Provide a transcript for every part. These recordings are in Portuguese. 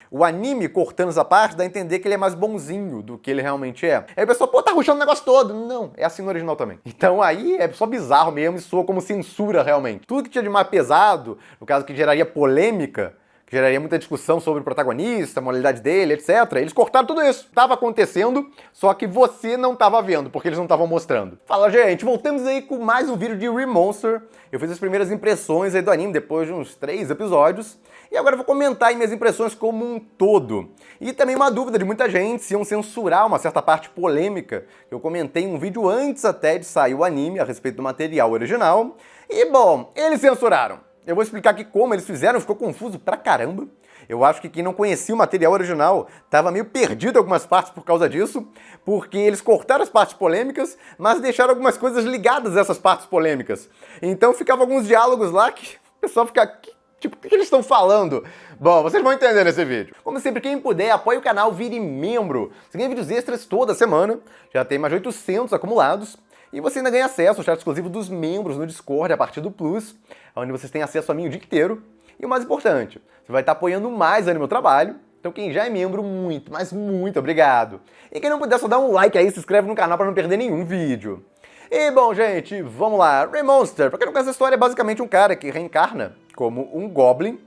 O anime, cortando essa parte, dá a entender que ele é mais bonzinho do que ele realmente é. Aí a pessoa, pô, tá rushando o negócio todo. Não, é assim no original também. Então aí é só bizarro mesmo e soa como censura realmente. Tudo que tinha de mais pesado, no caso que geraria polêmica, que geraria muita discussão sobre o protagonista, a moralidade dele, etc. Eles cortaram tudo isso. Tava acontecendo, só que você não tava vendo, porque eles não estavam mostrando. Fala, gente, voltamos aí com mais um vídeo de Remonster. Eu fiz as primeiras impressões aí do anime depois de uns 3 episódios. E agora eu vou comentar aí minhas impressões como um todo. E também uma dúvida de muita gente se iam censurar uma certa parte polêmica, que eu comentei em um vídeo antes até de sair o anime a respeito do material original. E, bom, eles censuraram. Eu vou explicar aqui como eles fizeram, ficou confuso pra caramba. Eu acho que quem não conhecia o material original estava meio perdido em algumas partes por causa disso, porque eles cortaram as partes polêmicas, mas deixaram algumas coisas ligadas a essas partes polêmicas. Então ficavam alguns diálogos lá que o pessoal fica... Tipo, o que eles estão falando? Bom, vocês vão entender nesse vídeo. Como sempre, quem puder, apoie o canal, vire membro. Você ganha vídeos extras toda semana, já tem mais de 800 acumulados. E você ainda ganha acesso ao chat exclusivo dos membros no Discord a partir do Plus, onde vocês têm acesso a mim o dia inteiro. E o mais importante, você vai estar apoiando mais no meu trabalho. Então quem já é membro, muito, mas muito obrigado. E quem não puder, só dá um like aí, se inscreve no canal para não perder nenhum vídeo. E bom, gente, vamos lá. Remonster, pra quem não conhece a história, é basicamente um cara que reencarna como um Goblin.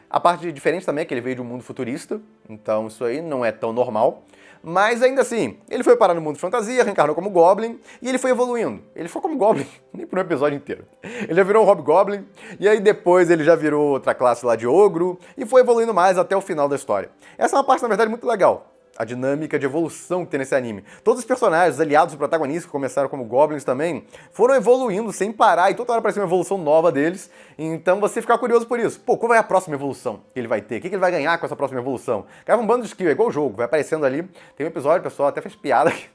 A parte diferente também é que ele veio de um mundo futurista, então isso aí não é tão normal. Mas ainda assim, ele foi parar no mundo de fantasia, reencarnou como Goblin, e ele foi evoluindo. Ele foi como Goblin, nem por um episódio inteiro. Ele já virou um Hobgoblin, e aí depois ele já virou outra classe lá de Ogro, e foi evoluindo mais até o final da história. Essa é uma parte, na verdade, muito legal. A dinâmica de evolução que tem nesse anime. Todos os personagens, aliados do protagonista, que começaram como Goblins também, foram evoluindo sem parar, e toda hora aparece uma evolução nova deles, então você fica curioso por isso. Pô, qual vai a próxima evolução que ele vai ter? O que ele vai ganhar com essa próxima evolução? Caiu um bando de skill, é igual o jogo, vai aparecendo ali. Tem um episódio, o pessoal até fez piada aqui.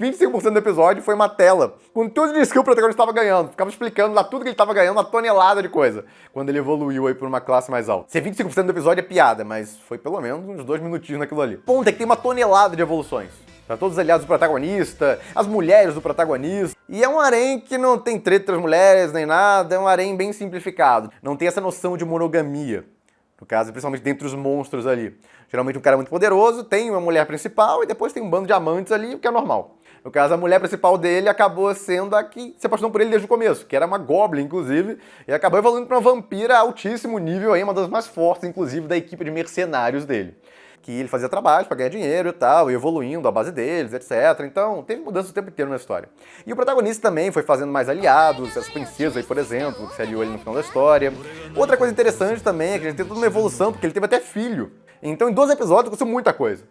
25% do episódio foi uma tela com tudo de skill que o protagonista estava ganhando. Ficava explicando lá tudo que ele estava ganhando, uma tonelada de coisa, quando ele evoluiu aí por uma classe mais alta. Se 25% do episódio é piada, mas foi pelo menos uns 2 minutinhos naquilo ali. Ponto é que tem uma tonelada de evoluções. Pra todos os aliados do protagonista, as mulheres do protagonista. E é um harém que não tem treta entre as mulheres nem nada, é um harém bem simplificado. Não tem essa noção de monogamia. No caso, principalmente dentre os monstros ali. Geralmente um cara muito poderoso, tem uma mulher principal e depois tem um bando de amantes ali, o que é normal. No caso, a mulher principal dele acabou sendo a que se apaixonou por ele desde o começo, que era uma Goblin, inclusive, e acabou evoluindo para uma vampira a altíssimo nível, aí, uma das mais fortes, inclusive, da equipe de mercenários dele. Que ele fazia trabalho para ganhar dinheiro e tal, e evoluindo a base deles, etc. Então, teve mudança o tempo inteiro na história. E o protagonista também foi fazendo mais aliados, as princesas aí, por exemplo, que se aliou ele no final da história. Outra coisa interessante também é que a gente tem toda uma evolução, porque ele teve até filho. Então, em 12 episódios, aconteceu muita coisa.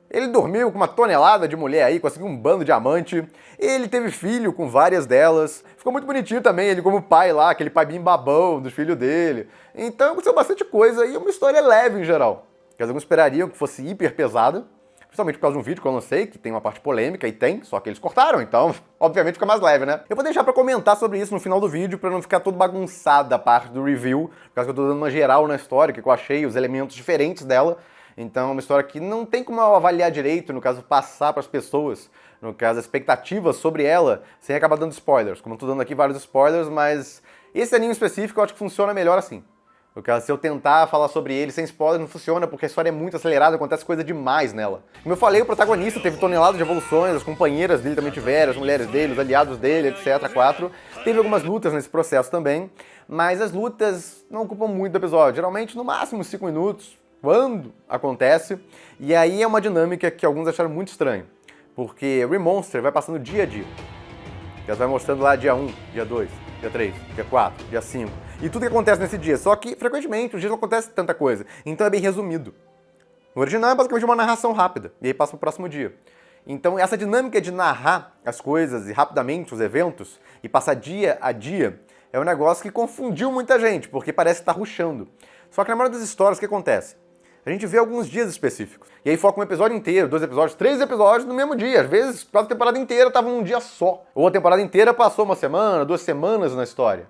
Ele dormiu com uma tonelada de mulher aí, conseguiu um bando de amante. Ele teve filho com várias delas. Ficou muito bonitinho também, ele como pai lá, aquele pai bem babão dos filhos dele. Então, aconteceu bastante coisa e uma história leve em geral. Que alguns esperariam que fosse hiper pesada, principalmente por causa de um vídeo que eu lancei, que tem uma parte polêmica, e tem, só que eles cortaram, então, obviamente fica mais leve, né? Eu vou deixar pra comentar sobre isso no final do vídeo, pra não ficar todo bagunçado a parte do review, por causa que eu tô dando uma geral na história, que eu achei os elementos diferentes dela, então é uma história que não tem como eu avaliar direito, no caso, passar pras pessoas, no caso, expectativas sobre ela, sem acabar dando spoilers. Como eu tô dando aqui vários spoilers, mas esse anime específico eu acho que funciona melhor assim. No caso, se eu tentar falar sobre ele sem spoiler, não funciona, porque a história é muito acelerada, acontece coisa demais nela. Como eu falei, o protagonista teve toneladas de evoluções, as companheiras dele também tiveram, as mulheres dele, os aliados dele, etc. 4. Teve algumas lutas nesse processo também, mas as lutas não ocupam muito do episódio. Geralmente, no máximo 5 minutos, quando acontece. E aí é uma dinâmica que alguns acharam muito estranho, porque Remonster vai passando dia a dia. Ela vai mostrando lá dia 1, dia 2, dia 3, dia 4, dia 5. E tudo que acontece nesse dia. Só que, frequentemente, os dias não acontece tanta coisa. Então é bem resumido. O original é basicamente uma narração rápida. E aí passa pro próximo dia. Então essa dinâmica de narrar as coisas e rapidamente os eventos e passar dia a dia é um negócio que confundiu muita gente, porque parece que tá rushando. Só que na maioria das histórias, o que acontece? A gente vê alguns dias específicos. E aí foca um episódio inteiro, 2 episódios, 3 episódios no mesmo dia. Às vezes, quase a temporada inteira estava num dia só. Ou a temporada inteira passou uma semana, 2 semanas na história.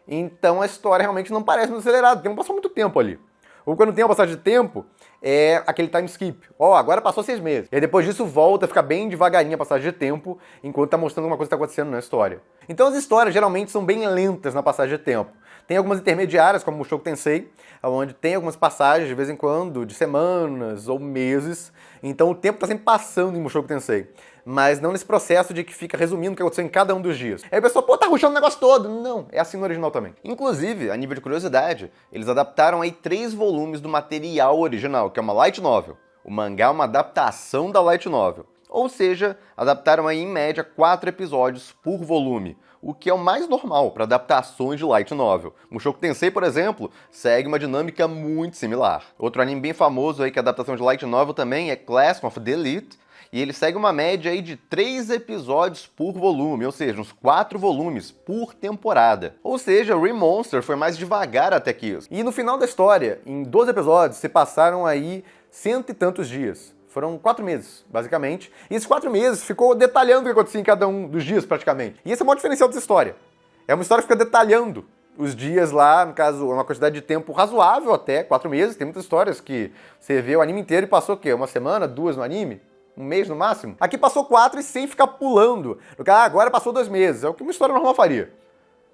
Então a história realmente não parece muito acelerada, porque não passou muito tempo ali. Ou quando tem uma passagem de tempo, é aquele time skip. Ó, agora passou 6 meses. E aí depois disso volta, fica bem devagarinho a passagem de tempo, enquanto tá mostrando alguma coisa que tá acontecendo na história. Então as histórias geralmente são bem lentas na passagem de tempo. Tem algumas intermediárias, como Mushoku Tensei, onde tem algumas passagens de vez em quando, de semanas ou meses, então o tempo tá sempre passando em Mushoku Tensei. Mas não nesse processo de que fica resumindo o que aconteceu em cada um dos dias. Aí a pessoa, pô, tá rushando o negócio todo. Não, é assim no original também. Inclusive, a nível de curiosidade, eles adaptaram aí 3 volumes do material original, que é uma light novel. O mangá é uma adaptação da light novel. Ou seja, adaptaram aí em média 4 episódios por volume, o que é o mais normal para adaptações de light novel. Mushoku Tensei, por exemplo, segue uma dinâmica muito similar. Outro anime bem famoso aí que é adaptação de light novel também é Class of the Elite, e ele segue uma média aí de 3 episódios por volume, ou seja, uns 4 volumes por temporada. Ou seja, Remonster foi mais devagar até que isso. E no final da história, em 12 episódios, se passaram aí 100 e tantos dias. Foram 4 meses, basicamente. E esses 4 meses ficou detalhando o que acontecia em cada um dos dias, praticamente. E esse é o maior diferencial dessa história. É uma história que fica detalhando os dias lá, no caso, uma quantidade de tempo razoável até, 4 meses. Tem muitas histórias que você vê o anime inteiro e passou o quê? Uma semana, 2 no anime? Um mês no máximo? Aqui passou 4 e sem ficar pulando. Agora passou 2 meses. É o que uma história normal faria.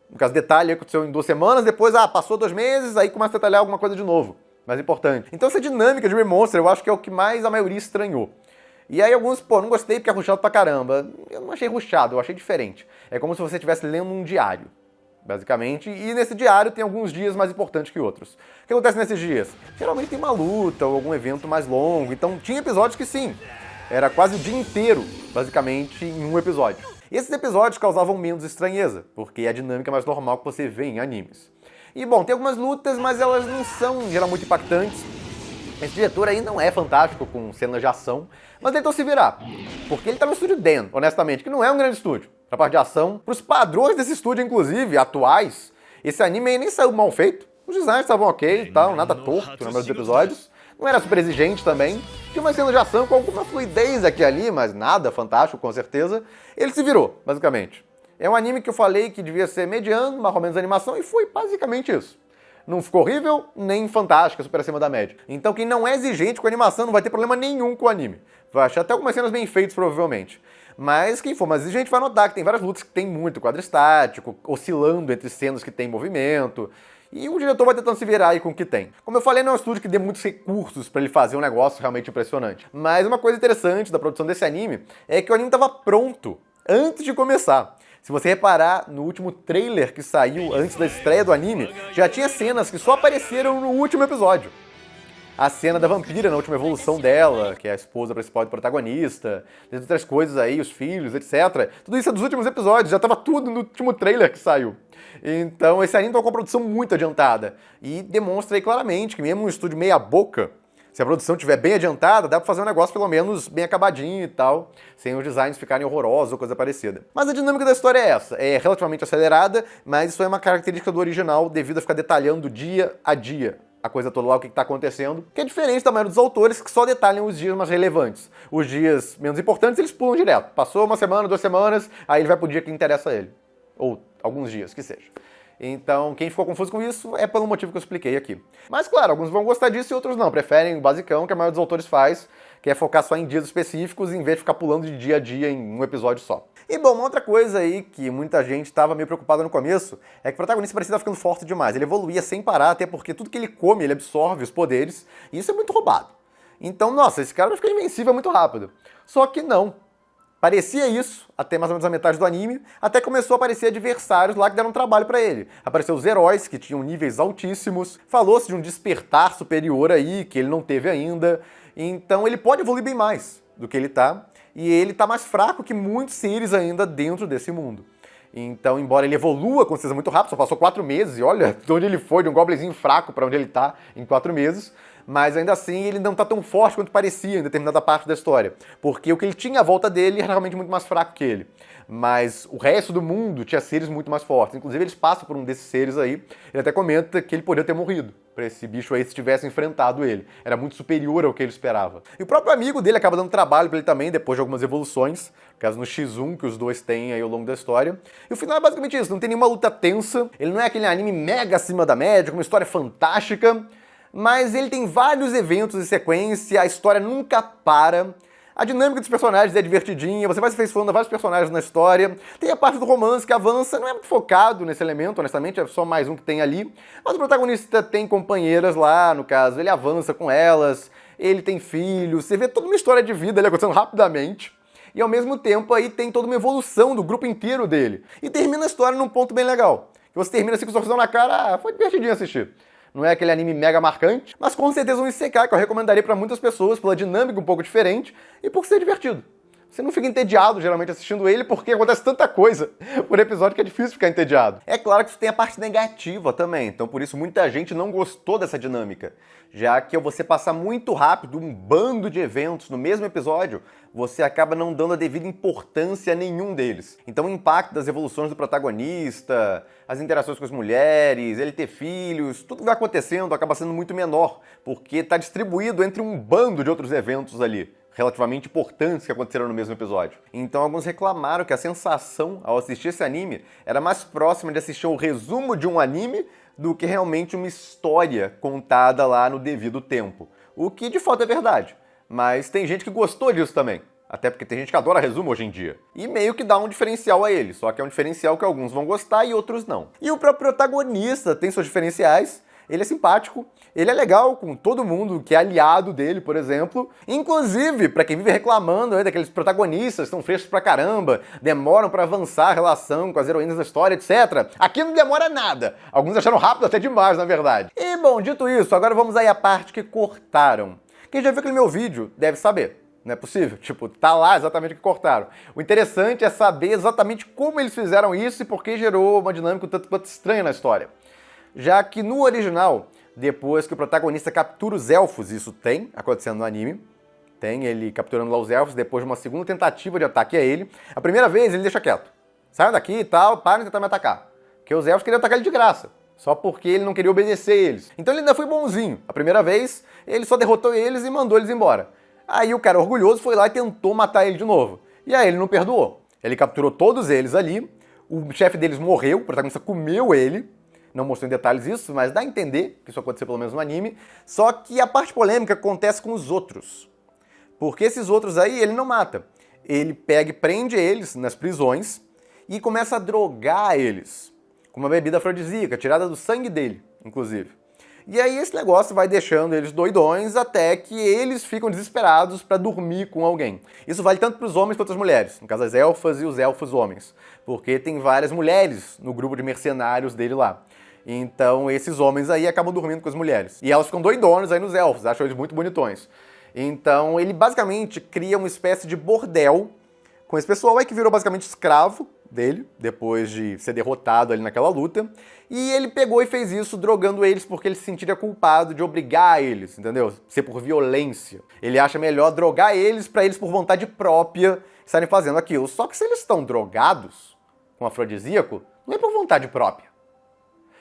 No caso, detalhe aconteceu em 2 semanas, depois, passou 2 meses, aí começa a detalhar alguma coisa de novo. Mais importante. Então essa dinâmica de Remonster eu acho que é o que mais a maioria estranhou. E aí alguns, não gostei porque é rushado pra caramba. Eu não achei rushado, eu achei diferente. É como se você estivesse lendo um diário, basicamente. E nesse diário tem alguns dias mais importantes que outros. O que acontece nesses dias? Geralmente tem uma luta ou algum evento mais longo. Então tinha episódios que sim, era quase o dia inteiro, basicamente, em um episódio. E esses episódios causavam menos estranheza, porque é a dinâmica mais normal que você vê em animes. E bom, tem algumas lutas, mas elas não são, em geral, muito impactantes. Esse diretor aí não é fantástico com cenas de ação, mas tentou se virar. Porque ele tá no estúdio Den, honestamente, que não é um grande estúdio. Pra parte de ação, pros padrões desse estúdio, inclusive, atuais, esse anime aí nem saiu mal feito. Os designs estavam ok e tal, nada torto no número dos episódios. Não era super exigente também. Tinha uma cena de ação com alguma fluidez aqui e ali, mas nada fantástico, com certeza. Ele se virou, basicamente. É um anime que eu falei que devia ser mediano, mais ou menos animação, e foi basicamente isso. Não ficou horrível, nem fantástica, super acima da média. Então quem não é exigente com animação não vai ter problema nenhum com o anime. Vai achar até algumas cenas bem feitas, provavelmente. Mas quem for mais exigente vai notar que tem várias lutas que tem muito quadro estático, oscilando entre cenas que tem movimento. E o diretor vai tentando se virar aí com o que tem. Como eu falei, não é um estúdio que dê muitos recursos para ele fazer um negócio realmente impressionante. Mas uma coisa interessante da produção desse anime é que o anime estava pronto antes de começar. Se você reparar no último trailer que saiu antes da estreia do anime, já tinha cenas que só apareceram no último episódio. A cena da vampira na última evolução dela, que é a esposa principal do protagonista, dentre outras coisas aí, os filhos, etc. Tudo isso é dos últimos episódios, já estava tudo no último trailer que saiu. Então esse anime tá com uma produção muito adiantada. E demonstra aí claramente que mesmo um estúdio meia boca, se a produção estiver bem adiantada, dá pra fazer um negócio pelo menos bem acabadinho e tal, sem os designs ficarem horrorosos ou coisa parecida. Mas a dinâmica da história é essa, é relativamente acelerada, mas isso é uma característica do original devido a ficar detalhando dia a dia a coisa toda lá, o que está acontecendo, que é diferente da maioria dos autores que só detalham os dias mais relevantes. Os dias menos importantes eles pulam direto. Passou uma semana, 2 semanas, aí ele vai pro dia que interessa a ele. Ou alguns dias, que seja. Então, quem ficou confuso com isso é pelo motivo que eu expliquei aqui. Mas, claro, alguns vão gostar disso e outros não. Preferem o basicão que a maioria dos autores faz, que é focar só em dias específicos, em vez de ficar pulando de dia a dia em um episódio só. E, bom, uma outra coisa aí que muita gente estava meio preocupada no começo é que o protagonista parecia estar ficando forte demais. Ele evoluía sem parar, até porque tudo que ele come, ele absorve os poderes, e isso é muito roubado. Então, nossa, esse cara vai ficar invencível muito rápido. Só que não. Parecia isso, até mais ou menos a metade do anime, até começou a aparecer adversários lá que deram trabalho pra ele. Apareceu os heróis, que tinham níveis altíssimos, falou-se de um despertar superior aí, que ele não teve ainda, então ele pode evoluir bem mais do que ele tá, e ele tá mais fraco que muitos seres ainda dentro desse mundo. Então, embora ele evolua com certeza muito rápido, só passou 4 meses, e olha de onde ele foi, de um goblinzinho fraco pra onde ele tá em 4 meses, mas ainda assim ele não tá tão forte quanto parecia em determinada parte da história, porque o que ele tinha à volta dele era realmente muito mais fraco que ele. Mas o resto do mundo tinha seres muito mais fortes. Inclusive eles passam por um desses seres aí, ele até comenta que ele poderia ter morrido pra esse bicho aí se tivesse enfrentado ele. Era muito superior ao que ele esperava. E o próprio amigo dele acaba dando trabalho pra ele também, depois de algumas evoluções, no caso no X1 que os dois têm aí ao longo da história. E o final é basicamente isso, não tem nenhuma luta tensa, ele não é aquele anime mega acima da média, com uma história fantástica, mas ele tem vários eventos em sequência, a história nunca para. A dinâmica dos personagens é divertidinha, você vai se afeiçoando a vários personagens na história. Tem a parte do romance que avança, não é muito focado nesse elemento, honestamente, é só mais um que tem ali. Mas o protagonista tem companheiras lá, no caso, ele avança com elas, ele tem filhos, você vê toda uma história de vida ali acontecendo rapidamente. E ao mesmo tempo aí tem toda uma evolução do grupo inteiro dele. E termina a história num ponto bem legal. Que você termina assim com o sorrisão na cara, foi divertidinho assistir. Não é aquele anime mega marcante, mas com certeza um isekai que eu recomendaria pra muitas pessoas pela dinâmica um pouco diferente e por ser divertido. Você não fica entediado geralmente assistindo ele porque acontece tanta coisa por episódio que é difícil ficar entediado. É claro que isso tem a parte negativa também, então por isso muita gente não gostou dessa dinâmica. Já que ao você passar muito rápido um bando de eventos no mesmo episódio, você acaba não dando a devida importância a nenhum deles. Então o impacto das evoluções do protagonista, as interações com as mulheres, ele ter filhos, tudo que vai acontecendo acaba sendo muito menor, porque está distribuído entre um bando de outros eventos ali, relativamente importantes que aconteceram no mesmo episódio. Então alguns reclamaram que a sensação ao assistir esse anime era mais próxima de assistir o resumo de um anime do que realmente uma história contada lá no devido tempo. O que de fato é verdade, mas tem gente que gostou disso também. Até porque tem gente que adora resumo hoje em dia. E meio que dá um diferencial a ele, só que é um diferencial que alguns vão gostar e outros não. E o próprio protagonista tem seus diferenciais. Ele é simpático, ele é legal com todo mundo que é aliado dele, por exemplo. Inclusive, pra quem vive reclamando aí daqueles protagonistas que são frescos pra caramba, demoram pra avançar a relação com as heroínas da história, etc. Aqui não demora nada. Alguns acharam rápido até demais, na verdade. E bom, dito isso, agora vamos aí à parte que cortaram. Quem já viu aquele meu vídeo deve saber. Não é possível, tipo, tá lá exatamente o que cortaram. O interessante é saber exatamente como eles fizeram isso e por que gerou uma dinâmica um tanto quanto estranha na história. Já que no original, depois que o protagonista captura os elfos, isso tem acontecendo no anime, tem ele capturando lá os elfos depois de uma segunda tentativa de ataque a ele. A primeira vez ele deixa quieto. Sai daqui e tal, para de tentar me atacar. Porque os elfos queriam atacar ele de graça, só porque ele não queria obedecer eles. Então ele ainda foi bonzinho. A primeira vez, ele só derrotou eles e mandou eles embora. Aí o cara orgulhoso foi lá e tentou matar ele de novo. E aí ele não perdoou. Ele capturou todos eles ali, o chefe deles morreu, o protagonista comeu ele. Não mostrou em detalhes isso, mas dá a entender que isso aconteceu pelo menos no anime. Só que a parte polêmica acontece com os outros. Porque esses outros aí ele não mata. Ele pega e prende eles nas prisões e começa a drogar eles. Com uma bebida afrodisíaca, tirada do sangue dele, inclusive. E aí esse negócio vai deixando eles doidões até que eles ficam desesperados para dormir com alguém. Isso vale tanto para os homens quanto as mulheres, no caso as elfas e os elfos homens. Porque tem várias mulheres no grupo de mercenários dele lá. Então esses homens aí acabam dormindo com as mulheres. E elas ficam doidonas aí nos elfos, acham eles muito bonitões. Então ele basicamente cria uma espécie de bordel com esse pessoal aí que virou basicamente escravo dele, depois de ser derrotado ali naquela luta. E ele pegou e fez isso drogando eles porque ele se sentiria culpado de obrigar eles, entendeu? Ser por violência. Ele acha melhor drogar eles pra eles por vontade própria estarem fazendo aquilo. Só que se eles estão drogados com afrodisíaco, não é por vontade própria.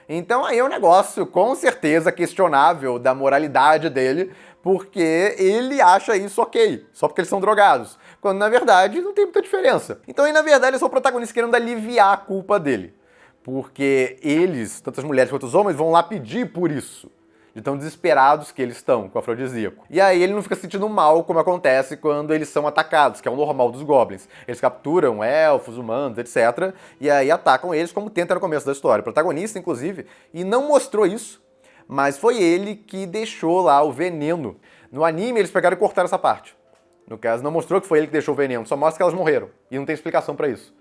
Então aí é um negócio com certeza questionável da moralidade dele, porque ele acha isso ok, só porque eles são drogados. Quando na verdade não tem muita diferença. Então aí na verdade eu sou o protagonista querendo aliviar a culpa dele. Porque eles, tanto as mulheres quanto os homens, vão lá pedir por isso. De tão desesperados que eles estão com o afrodisíaco. E aí ele não fica se sentindo mal, como acontece quando eles são atacados, que é o normal dos goblins. Eles capturam elfos, humanos, etc. E aí atacam eles, como tenta no começo da história. O protagonista, inclusive, e não mostrou isso, mas foi ele que deixou lá o veneno. No anime eles pegaram e cortaram essa parte. No caso, não mostrou que foi ele que deixou o veneno, só mostra que elas morreram. E não tem explicação pra isso.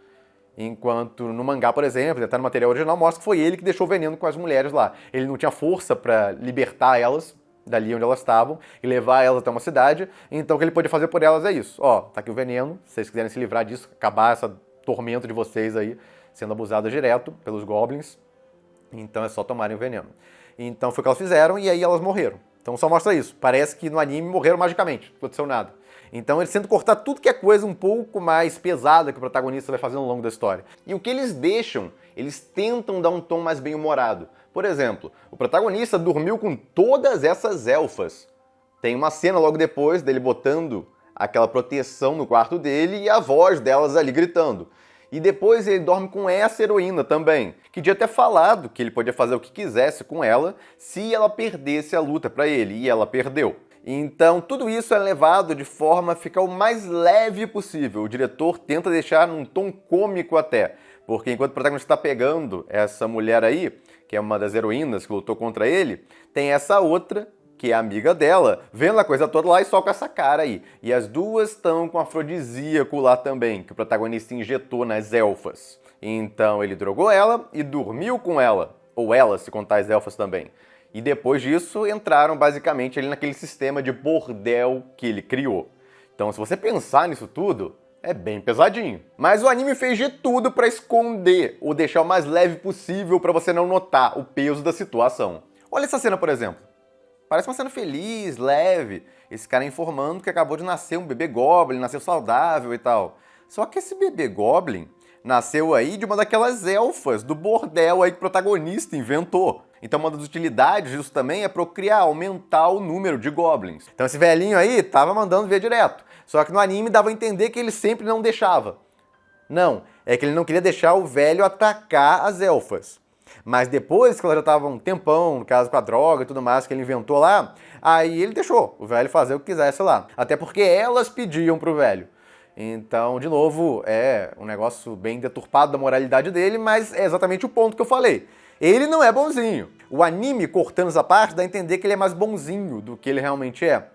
Enquanto no mangá, por exemplo, até no material original, mostra que foi ele que deixou o veneno com as mulheres lá. Ele não tinha força pra libertar elas dali onde elas estavam e levar elas até uma cidade, então o que ele pôde fazer por elas é isso. Ó, tá aqui o veneno, se vocês quiserem se livrar disso, acabar essa tormento de vocês aí, sendo abusadas direto pelos goblins, então é só tomarem o veneno. Então foi o que elas fizeram e aí elas morreram. Então só mostra isso. Parece que no anime morreram magicamente, não aconteceu nada. Então eles tentam cortar tudo que é coisa um pouco mais pesada que o protagonista vai fazendo ao longo da história. E o que eles deixam, eles tentam dar um tom mais bem-humorado. Por exemplo, o protagonista dormiu com todas essas elfas. Tem uma cena logo depois dele botando aquela proteção no quarto dele e a voz delas ali gritando. E depois ele dorme com essa heroína também, que tinha até falado que ele podia fazer o que quisesse com ela se ela perdesse a luta pra ele, e ela perdeu. Então, tudo isso é levado de forma a ficar o mais leve possível. O diretor tenta deixar num tom cômico até, porque enquanto o protagonista está pegando essa mulher aí, que é uma das heroínas que lutou contra ele, tem essa outra, que é amiga dela, vendo a coisa toda lá e só com essa cara aí. E as duas estão com afrodisíaco lá também, que o protagonista injetou nas elfas. Então ele drogou ela e dormiu com ela, ou ela, se contar as elfas também. E depois disso entraram basicamente ali naquele sistema de bordel que ele criou. Então se você pensar nisso tudo, é bem pesadinho. Mas o anime fez de tudo pra esconder, ou deixar o mais leve possível pra você não notar o peso da situação. Olha essa cena, por exemplo. Parece uma cena feliz, leve. Esse cara informando que acabou de nascer um bebê Goblin, nasceu saudável e tal. Só que esse bebê Goblin nasceu aí de uma daquelas elfas do bordel aí que o protagonista inventou. Então uma das utilidades disso também é procriar, aumentar o número de Goblins. Então esse velhinho aí tava mandando ver direto. Só que no anime dava a entender que ele sempre não deixava. Não, é que ele não queria deixar o velho atacar as elfas. Mas depois que ela já estava um tempão, no caso com a droga e tudo mais que ele inventou lá, aí ele deixou o velho fazer o que quisesse lá. Até porque elas pediam pro velho. Então, de novo, é um negócio bem deturpado da moralidade dele, mas é exatamente o ponto que eu falei. Ele não é bonzinho. O anime, cortando essa parte, dá a entender que ele é mais bonzinho do que ele realmente é.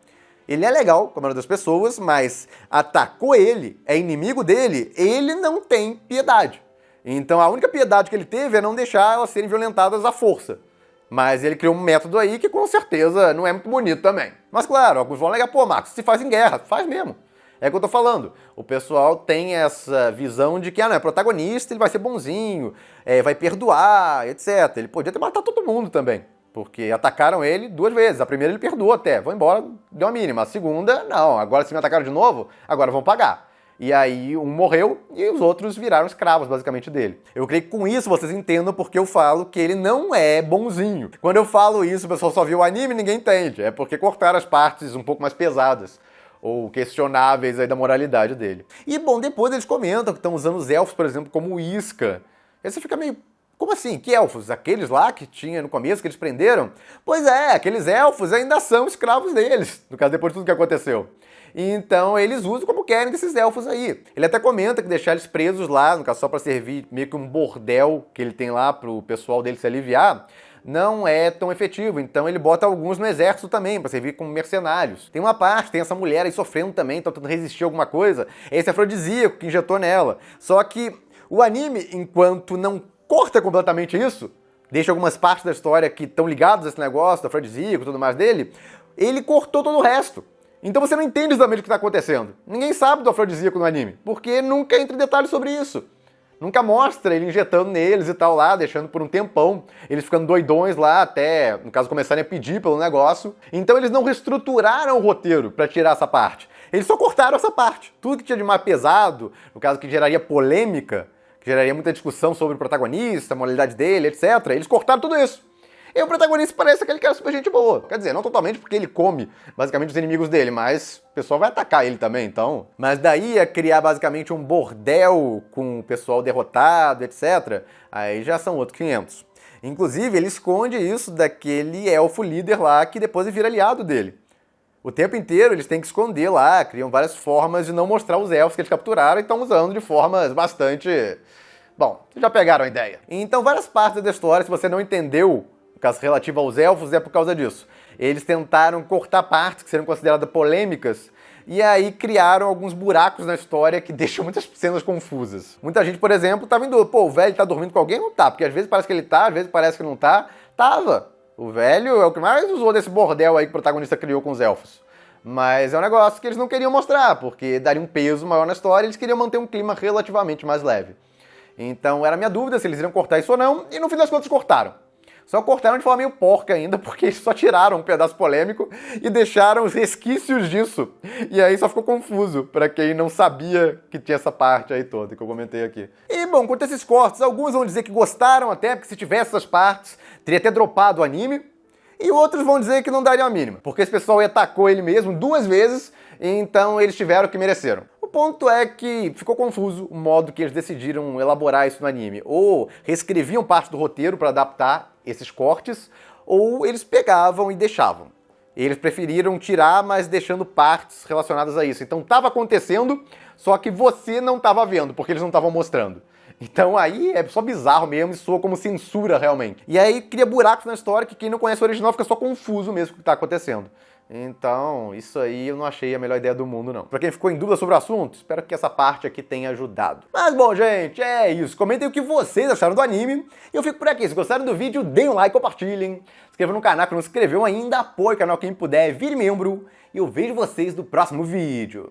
Ele é legal com a maioria das pessoas, mas atacou ele, é inimigo dele, ele não tem piedade. Então a única piedade que ele teve é não deixar elas serem violentadas à força. Mas ele criou um método aí que com certeza não é muito bonito também. Mas claro, alguns vão alegar, pô, Marcos, se faz em guerra, faz mesmo. É o que eu tô falando. O pessoal tem essa visão de que, não, é protagonista, ele vai ser bonzinho, vai perdoar, etc. Ele podia ter matado todo mundo também. Porque atacaram ele 2 vezes. A primeira ele perdoou até, vou embora, deu a mínima. A segunda, não, agora se me atacaram de novo, agora vão pagar. E aí um morreu e os outros viraram escravos, basicamente, dele. Eu creio que com isso vocês entendam porque eu falo que ele não é bonzinho. Quando eu falo isso, o pessoal só viu o anime e ninguém entende. É porque cortaram as partes um pouco mais pesadas ou questionáveis aí da moralidade dele. E, bom, depois eles comentam que estão usando os elfos, por exemplo, como isca. Aí você fica meio... Como assim? Que elfos? Aqueles lá que tinha no começo, que eles prenderam? Pois é, aqueles elfos ainda são escravos deles, no caso, depois de tudo que aconteceu. Então eles usam como querem desses elfos aí. Ele até comenta que deixar eles presos lá, no caso só pra servir meio que um bordel que ele tem lá pro pessoal dele se aliviar, não é tão efetivo. Então ele bota alguns no exército também, pra servir como mercenários. Tem uma parte, tem essa mulher aí sofrendo também, tá tentando resistir a alguma coisa. É esse afrodisíaco que injetou nela. Só que o anime, enquanto não corta completamente isso, deixa algumas partes da história que estão ligadas a esse negócio do afrodisíaco e tudo mais dele, ele cortou todo o resto. Então você não entende exatamente o que está acontecendo. Ninguém sabe do afrodisíaco no anime, porque nunca entra em detalhes sobre isso. Nunca mostra ele injetando neles e tal lá, deixando por um tempão, eles ficando doidões lá até, no caso, começarem a pedir pelo negócio. Então eles não reestruturaram o roteiro para tirar essa parte. Eles só cortaram essa parte. Tudo que tinha de mais pesado, no caso que geraria polêmica, que geraria muita discussão sobre o protagonista, a moralidade dele, etc. Eles cortaram tudo isso. E o protagonista parece aquele cara super gente boa. Quer dizer, não totalmente porque ele come, basicamente, os inimigos dele, mas o pessoal vai atacar ele também, então. Mas daí a criar, basicamente, um bordel com o pessoal derrotado, etc., aí já são outros 500. Inclusive, ele esconde isso daquele elfo líder lá, que depois vira aliado dele. O tempo inteiro eles têm que esconder lá, criam várias formas de não mostrar os elfos que eles capturaram e estão usando de formas bastante... Bom, já pegaram a ideia. Então, várias partes da história, se você não entendeu, no caso relativo aos elfos, é por causa disso. Eles tentaram cortar partes que seriam consideradas polêmicas e aí criaram alguns buracos na história que deixam muitas cenas confusas. Muita gente, por exemplo, tava em dúvida, pô, o velho tá dormindo com alguém? Não tá, porque às vezes parece que ele tá, às vezes parece que não tá. Tava. O velho é o que mais usou desse bordel aí que o protagonista criou com os elfos. Mas é um negócio que eles não queriam mostrar, porque daria um peso maior na história e eles queriam manter um clima relativamente mais leve. Então era minha dúvida se eles iriam cortar isso ou não, e no fim das contas cortaram. Só cortaram de forma meio porca ainda, porque eles só tiraram um pedaço polêmico e deixaram os resquícios disso. E aí só ficou confuso pra quem não sabia que tinha essa parte aí toda que eu comentei aqui. E bom, quanto a esses cortes, alguns vão dizer que gostaram até, porque se tivesse essas partes, teria até dropado o anime. E outros vão dizer que não daria a mínima, porque esse pessoal atacou ele mesmo 2 vezes, então eles tiveram o que mereceram. O ponto é que ficou confuso o modo que eles decidiram elaborar isso no anime. Ou reescreviam parte do roteiro para adaptar esses cortes, ou eles pegavam e deixavam. Eles preferiram tirar, mas deixando partes relacionadas a isso. Então tava acontecendo, só que você não tava vendo, porque eles não estavam mostrando. Então aí é só bizarro mesmo e soa como censura realmente. E aí cria buracos na história que quem não conhece o original fica só confuso mesmo com o que tá acontecendo. Então, isso aí eu não achei a melhor ideia do mundo, não. Pra quem ficou em dúvida sobre o assunto, espero que essa parte aqui tenha ajudado. Mas bom, gente, é isso. Comentem o que vocês acharam do anime. E eu fico por aqui. Se gostaram do vídeo, deem um like, compartilhem. Se inscrevam no canal que não se inscreveu ainda, apoie o canal quem puder, vire membro. E eu vejo vocês no próximo vídeo.